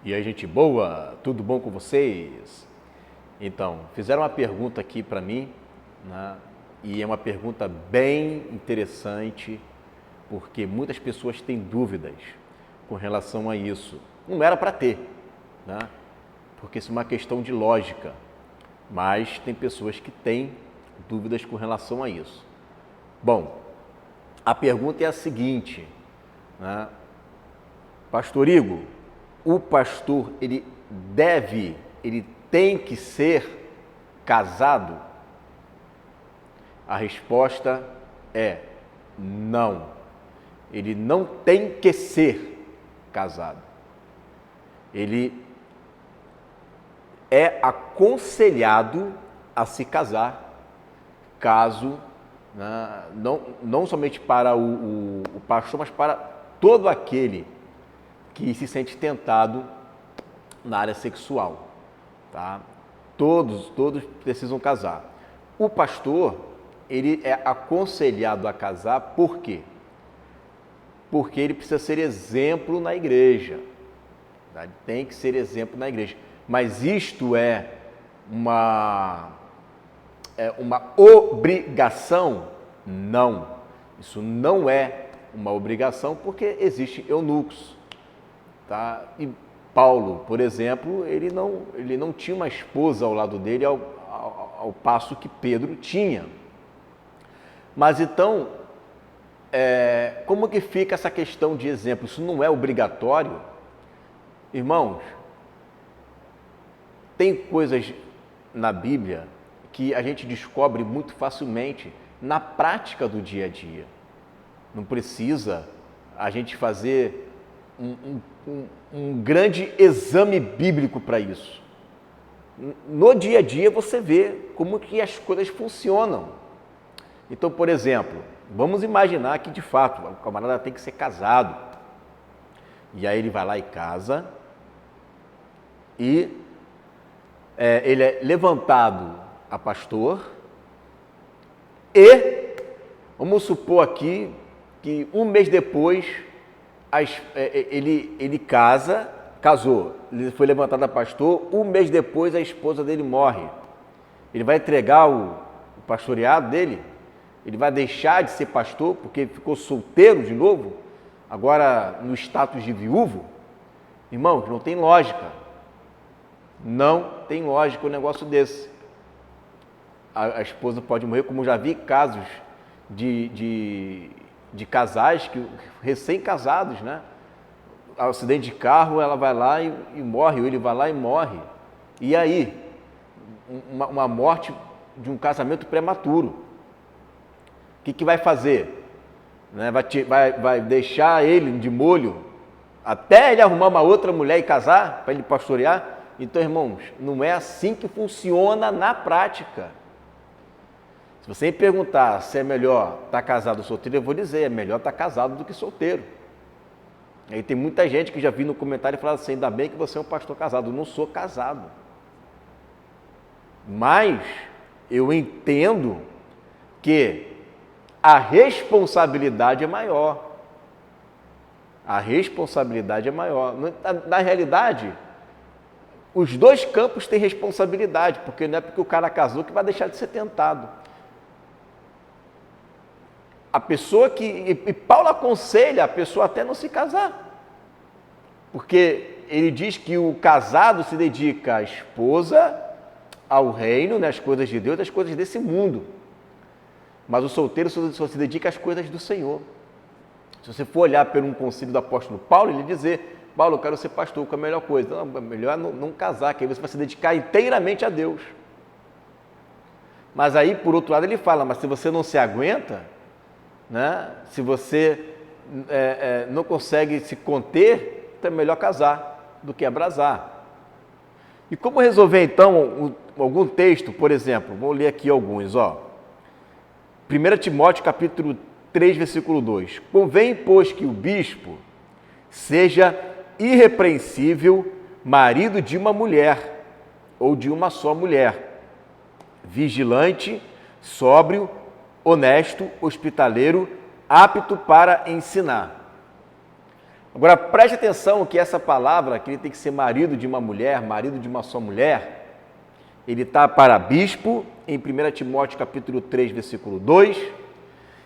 E aí, gente boa, tudo bom com vocês? Então, fizeram uma pergunta aqui para mim, né? E é uma pergunta bem interessante, porque muitas pessoas têm dúvidas com relação a isso. Não era para ter, né? Porque isso é uma questão de lógica, mas tem pessoas que têm dúvidas com relação a isso. Bom, a pergunta é a seguinte, né? Pastor Igor, o pastor, ele tem que ser casado? A resposta é não. Ele não tem que ser casado. Ele é aconselhado a se casar, caso, né, não somente para o pastor, mas para todo aquele que se sente tentado na área sexual, tá? Todos precisam casar. O pastor, ele é aconselhado a casar, por quê? Porque ele precisa ser exemplo na igreja, tá? Ele tem que ser exemplo na igreja. Mas isto é uma obrigação? Não. Isso não é uma obrigação, porque existem eunucos. Tá? E Paulo, por exemplo, ele não tinha uma esposa ao lado dele ao passo que Pedro tinha. Mas então, como que fica essa questão de exemplo? Isso não é obrigatório? Irmãos, tem coisas na Bíblia que a gente descobre muito facilmente na prática do dia a dia. Não precisa a gente fazer um grande exame bíblico para isso. No dia a dia você vê como que as coisas funcionam. Então, por exemplo, vamos imaginar que de fato o camarada tem que ser casado. E aí ele vai lá e casa e ele é levantado a pastor e vamos supor aqui que um mês depois ele casou, ele foi levantado a pastor, um mês depois a esposa dele morre. Ele vai entregar o pastoreado dele? Ele vai deixar de ser pastor porque ficou solteiro de novo? Agora no status de viúvo? Irmãos, não tem lógica. Não tem lógica um negócio desse. A esposa pode morrer, como já vi casos de casais que recém-casados, né? Acidente de carro, ela vai lá e morre, ou ele vai lá e morre. E aí? Uma morte de um casamento prematuro. O que vai fazer? Né? Vai deixar ele de molho até ele arrumar uma outra mulher e casar, para ele pastorear? Então, irmãos, não é assim que funciona na prática. Se você me perguntar se é melhor estar casado ou solteiro, eu vou dizer, é melhor estar casado do que solteiro. Aí tem muita gente que já vi no comentário e fala assim, ainda bem que você é um pastor casado. Eu não sou casado. Mas eu entendo que a responsabilidade é maior. A responsabilidade é maior. Na realidade, os dois campos têm responsabilidade, porque não é porque o cara casou que vai deixar de ser tentado. A pessoa e Paulo aconselha a pessoa até não se casar, porque ele diz que o casado se dedica à esposa, ao reino, né, às coisas de Deus, às coisas desse mundo, mas o solteiro só se dedica às coisas do Senhor. Se você for olhar por um conselho do apóstolo Paulo, ele dizer, Paulo, eu quero ser pastor, qual é a melhor coisa? Não, é melhor não casar, que aí você vai se dedicar inteiramente a Deus. Mas aí, por outro lado, ele fala, mas se você não se aguenta, né? Se você não consegue se conter, então é melhor casar do que abrasar. E como resolver então algum texto, por exemplo, vou ler aqui alguns, ó. 1 Timóteo capítulo 3, versículo 2. Convém, pois, que o bispo seja irrepreensível, marido de uma mulher, ou de uma só mulher, vigilante, sóbrio, honesto, hospitaleiro, apto para ensinar. Agora, preste atenção que essa palavra, que ele tem que ser marido de uma mulher, marido de uma só mulher, ele está para bispo, em 1 Timóteo capítulo 3, versículo 2,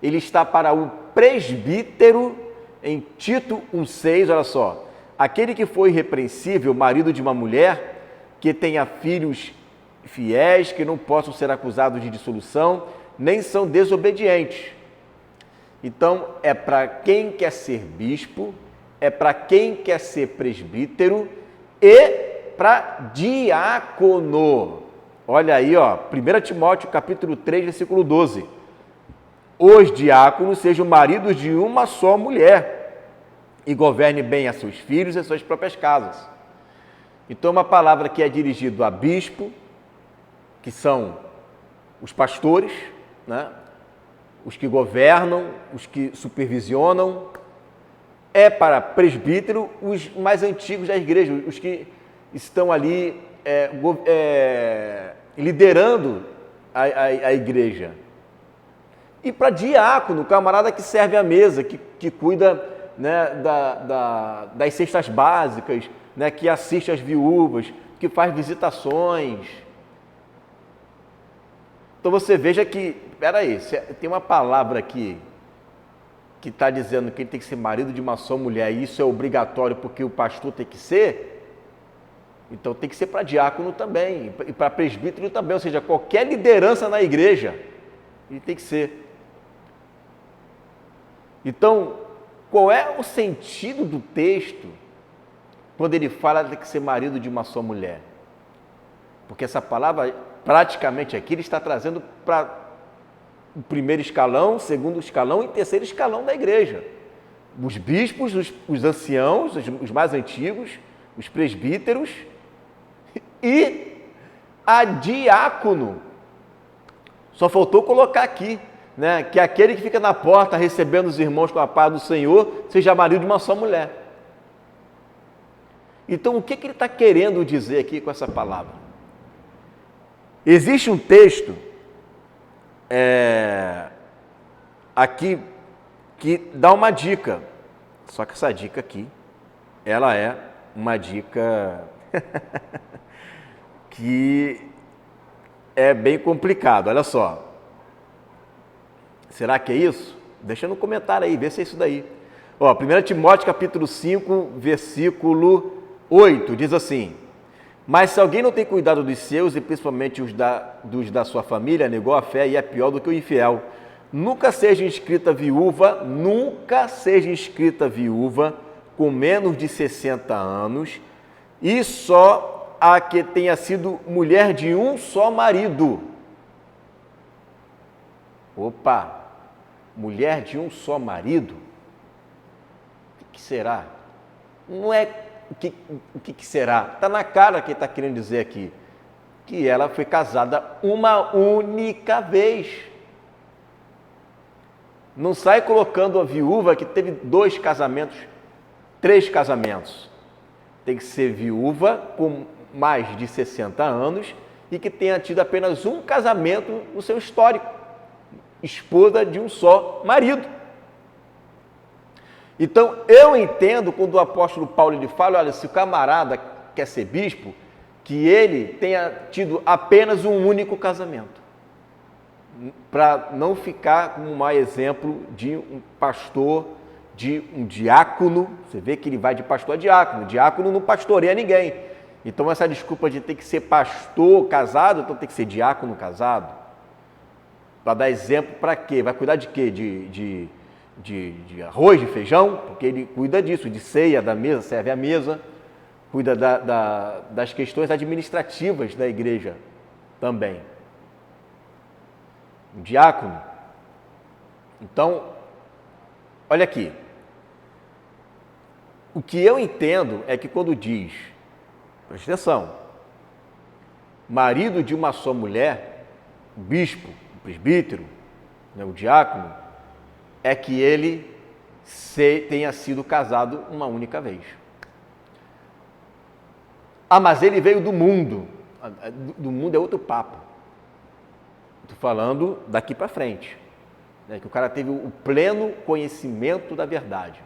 ele está para o presbítero, em Tito 1,6, olha só, aquele que foi irrepreensível, marido de uma mulher, que tenha filhos fiéis, que não possam ser acusados de dissolução, nem são desobedientes. Então, é para quem quer ser bispo, é para quem quer ser presbítero e para diácono. Olha aí, ó, 1 Timóteo capítulo 3, versículo 12. Os diáconos sejam maridos de uma só mulher e governe bem a seus filhos e suas próprias casas. Então, uma palavra que é dirigida a bispo, que são os pastores, né? Os que governam, os que supervisionam, é para presbítero, os mais antigos da igreja, os que estão ali liderando a igreja. E para diácono, camarada que serve à mesa, que cuida, né, das cestas básicas, né, que assiste às viúvas, que faz visitações. Então você veja que, peraí, tem uma palavra aqui que está dizendo que ele tem que ser marido de uma só mulher, e isso é obrigatório porque o pastor tem que ser, então tem que ser para diácono também, e para presbítero também, ou seja, qualquer liderança na igreja, ele tem que ser. Então, qual é o sentido do texto quando ele fala que tem que ser marido de uma só mulher? Porque essa palavra, praticamente aqui, ele está trazendo para o primeiro escalão, segundo escalão e terceiro escalão da igreja. Os bispos, os anciãos, os mais antigos, os presbíteros e a diácono. Só faltou colocar aqui, né, que aquele que fica na porta recebendo os irmãos com a paz do Senhor seja marido de uma só mulher. Então, o que ele está querendo dizer aqui com essa palavra? Existe um texto aqui que dá uma dica, só que essa dica aqui, ela é uma dica que é bem complicado. Olha só, será que é isso? Deixa no comentário aí, vê se é isso daí. Ó, 1 Timóteo capítulo 5, versículo 8, diz assim: mas se alguém não tem cuidado dos seus, e principalmente dos da sua família, negou a fé e é pior do que o infiel. Nunca seja inscrita viúva com menos de 60 anos, e só a que tenha sido mulher de um só marido. Opa! Mulher de um só marido? O que será? Não é o que será? Está na cara que ele está querendo dizer aqui. Que ela foi casada uma única vez. Não sai colocando a viúva que teve 2 casamentos, 3 casamentos. Tem que ser viúva com mais de 60 anos e que tenha tido apenas um casamento no seu histórico. Esposa de um só marido. Então, eu entendo quando o apóstolo Paulo ele fala, olha, se o camarada quer ser bispo, que ele tenha tido apenas um único casamento, para não ficar como um mau exemplo de um pastor, de um diácono. Você vê que ele vai de pastor a diácono, diácono não pastoreia ninguém. Então, essa desculpa de ter que ser pastor casado, então tem que ser diácono casado, para dar exemplo para quê? Vai cuidar de quê? De arroz, de feijão, porque ele cuida disso, de ceia, da mesa, serve a mesa, cuida das questões administrativas da igreja também. Um diácono. Então, olha aqui, o que eu entendo é que quando diz, preste atenção, marido de uma só mulher, o bispo, o presbítero, né, o diácono, é que ele tenha sido casado uma única vez. Ah, mas ele veio do mundo. Do mundo é outro papo. Estou falando daqui para frente. Né? Que o cara teve o pleno conhecimento da verdade.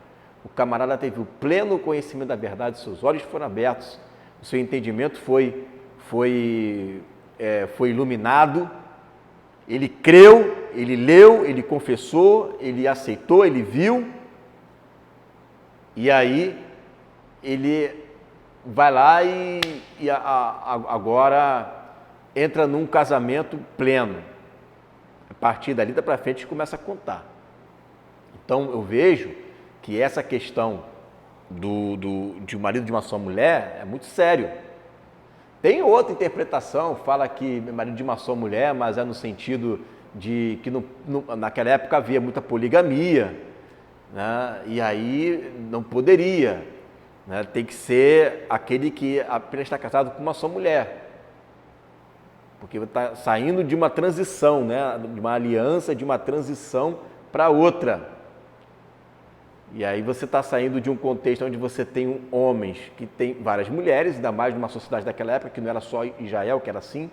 O camarada teve o pleno conhecimento da verdade, seus olhos foram abertos, o seu entendimento foi iluminado, ele creu, ele leu, ele confessou, ele aceitou, ele viu, e aí ele vai lá e agora entra num casamento pleno. A partir dali para frente começa a contar. Então eu vejo que essa questão de um marido de uma só mulher é muito sério. Tem outra interpretação, fala que marido de uma só mulher, mas é no sentido de que naquela época havia muita poligamia, né? E aí não poderia, né? Tem que ser aquele que apenas está casado com uma só mulher, porque está saindo de uma transição, né? De uma aliança, de uma transição para outra. E aí você está saindo de um contexto onde você tem homens que tem várias mulheres, ainda mais numa sociedade daquela época, que não era só Israel, que era assim,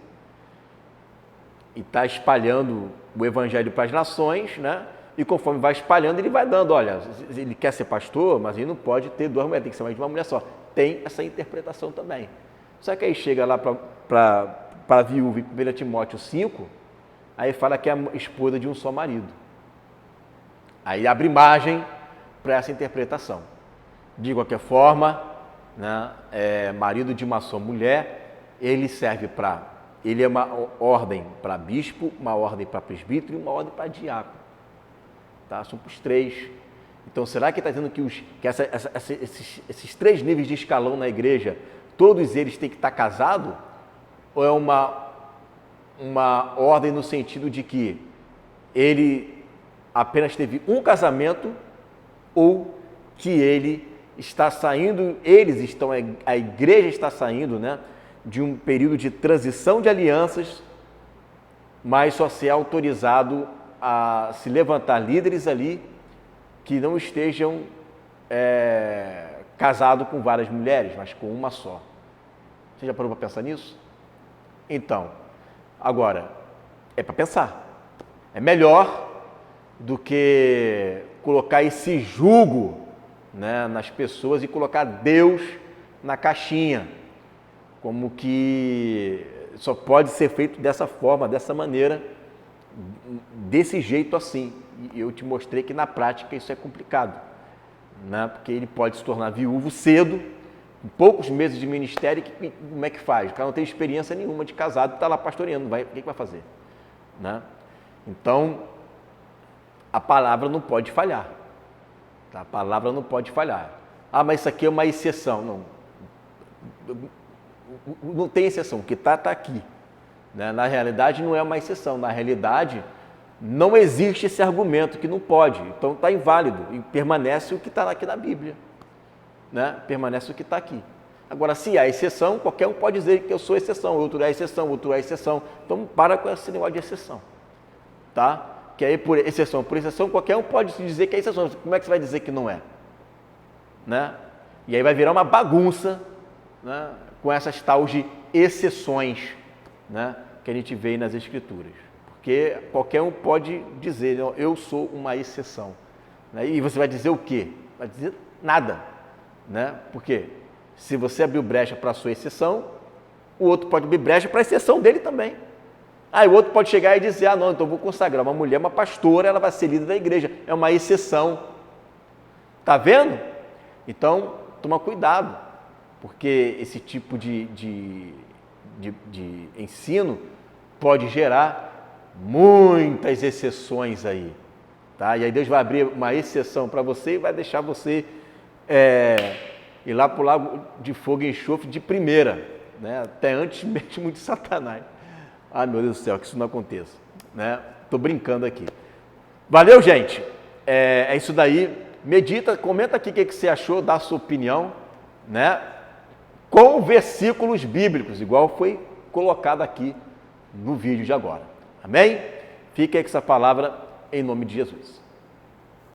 e está espalhando o evangelho para as nações, né? E conforme vai espalhando, ele vai dando, olha, ele quer ser pastor, mas ele não pode ter duas mulheres, tem que ser mais de uma mulher só. Tem essa interpretação também. Só que aí chega lá para a viúva em 1 Timóteo 5, aí fala que é a esposa de um só marido. Aí abre margem para essa interpretação. De qualquer forma, né, marido de uma só mulher, ele serve ele é uma ordem para bispo, uma ordem para presbítero e uma ordem para diácono. Tá? São para os três. Então, será que está dizendo que esses três níveis de escalão na igreja, todos eles têm que estar casados? Ou é uma ordem no sentido de que ele apenas teve um casamento, ou que ele está saindo, a igreja está saindo, né, de um período de transição de alianças, mas só ser autorizado a se levantar líderes ali que não estejam casados com várias mulheres, mas com uma só. Você já parou para pensar nisso? Então, agora, é para pensar. É melhor do que colocar esse jugo, né, nas pessoas e colocar Deus na caixinha, como que só pode ser feito dessa forma, dessa maneira, desse jeito assim. E eu te mostrei que na prática isso é complicado, né, porque ele pode se tornar viúvo cedo, com poucos meses de ministério, como é que faz? O cara não tem experiência nenhuma de casado, está lá pastoreando, o que vai fazer? Né? Então, a palavra não pode falhar. Tá? A palavra não pode falhar. Ah, mas isso aqui é uma exceção. Não tem exceção. O que está aqui. Né? Na realidade, não é uma exceção. Na realidade, não existe esse argumento que não pode. Então, está inválido. E permanece o que está aqui na Bíblia. Né? Permanece o que está aqui. Agora, se há exceção, qualquer um pode dizer que eu sou exceção. Outro é exceção, outro é exceção. Então, para com esse negócio de exceção. Tá? Que aí por exceção, qualquer um pode dizer que é exceção. Como é que você vai dizer que não é? Né? E aí vai virar uma bagunça, né, com essas tais de exceções, né, que a gente vê nas Escrituras. Porque qualquer um pode dizer, eu sou uma exceção. Né? E você vai dizer o quê? Vai dizer nada. Né? Porque se você abriu brecha para a sua exceção, o outro pode abrir brecha para a exceção dele também. Aí o outro pode chegar e dizer, não, então eu vou consagrar uma mulher, uma pastora, ela vai ser líder da igreja. É uma exceção. Tá vendo? Então, toma cuidado, porque esse tipo de ensino pode gerar muitas exceções aí. Tá? E aí Deus vai abrir uma exceção para você e vai deixar você ir lá para o lago de fogo e enxofre de primeira, né? Até antes mesmo de Satanás. Ai, meu Deus do céu, que isso não aconteça. Né? Tô brincando aqui. Valeu, gente. É isso daí. Medita, comenta aqui o que você achou, dá a sua opinião, né? Com versículos bíblicos, igual foi colocado aqui no vídeo de agora. Amém? Fique aí com essa palavra em nome de Jesus.